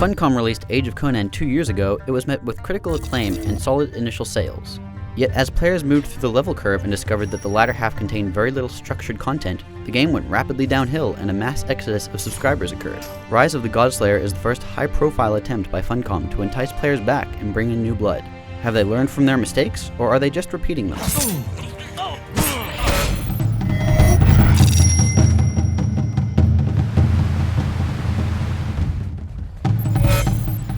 Funcom released Age of Conan 2 years ago, it was met with critical acclaim and solid initial sales. Yet as players moved through the level curve and discovered that the latter half contained very little structured content, the game went rapidly downhill and a mass exodus of subscribers occurred. Rise of the Godslayer is the first high-profile attempt by Funcom to entice players back and bring in new blood. Have they learned from their mistakes, or are they just repeating them?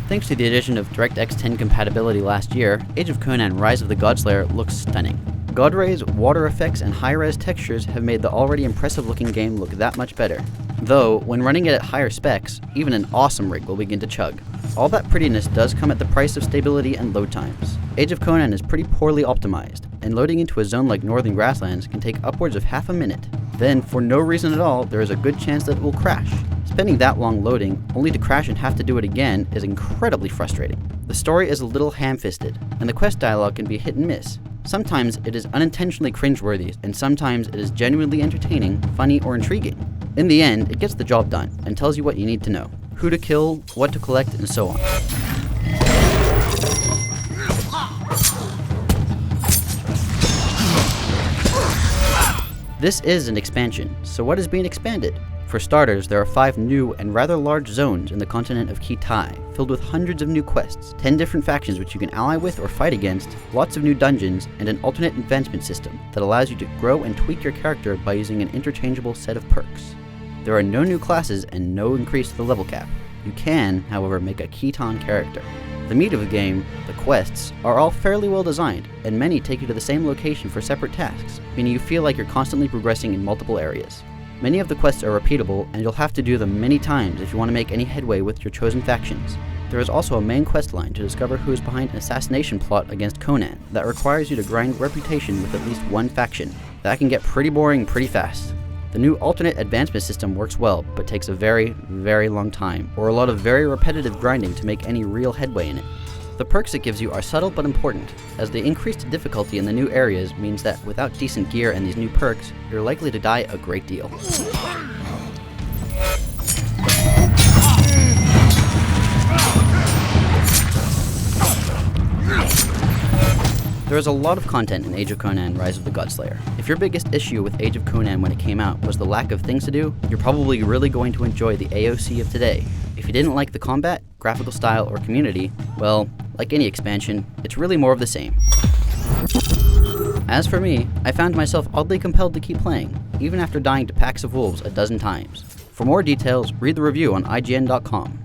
Thanks to the addition of DirectX 10 compatibility last year, Age of Conan Rise of the Godslayer looks stunning. God rays, water effects, and high-res textures have made the already impressive-looking game look that much better. Though, when running it at higher specs, even an awesome rig will begin to chug. All that prettiness does come at the price of stability and load times. Age of Conan is pretty poorly optimized, and loading into a zone like Northern Grasslands can take upwards of half a minute. Then, for no reason at all, there is a good chance that it will crash. Spending that long loading, only to crash and have to do it again, is incredibly frustrating. The story is a little ham-fisted, and the quest dialogue can be hit and miss. Sometimes it is unintentionally cringeworthy, and sometimes it is genuinely entertaining, funny, or intriguing. In the end, it gets the job done, and tells you what you need to know. Who to kill, what to collect, and so on. This is an expansion, so what is being expanded? For starters, there are 5 new and rather large zones in the continent of Kitai, filled with hundreds of new quests, 10 different factions which you can ally with or fight against, lots of new dungeons, and an alternate advancement system that allows you to grow and tweak your character by using an interchangeable set of perks. There are no new classes and no increase to the level cap. You can, however, make a Khitan character. The meat of the game, the quests, are all fairly well designed, and many take you to the same location for separate tasks, meaning you feel like you're constantly progressing in multiple areas. Many of the quests are repeatable, and you'll have to do them many times if you want to make any headway with your chosen factions. There is also a main quest line to discover who is behind an assassination plot against Conan that requires you to grind reputation with at least one faction. That can get pretty boring pretty fast. The new alternate advancement system works well, but takes a very, very long time, or a lot of very repetitive grinding to make any real headway in it. The perks it gives you are subtle but important, as the increased difficulty in the new areas means that without decent gear and these new perks, you're likely to die a great deal. There is a lot of content in Age of Conan Rise of the Godslayer. If your biggest issue with Age of Conan when it came out was the lack of things to do, you're probably really going to enjoy the AOC of today. If you didn't like the combat, graphical style, or community, well, like any expansion, it's really more of the same. As for me, I found myself oddly compelled to keep playing, even after dying to packs of wolves a dozen times. For more details, read the review on IGN.com.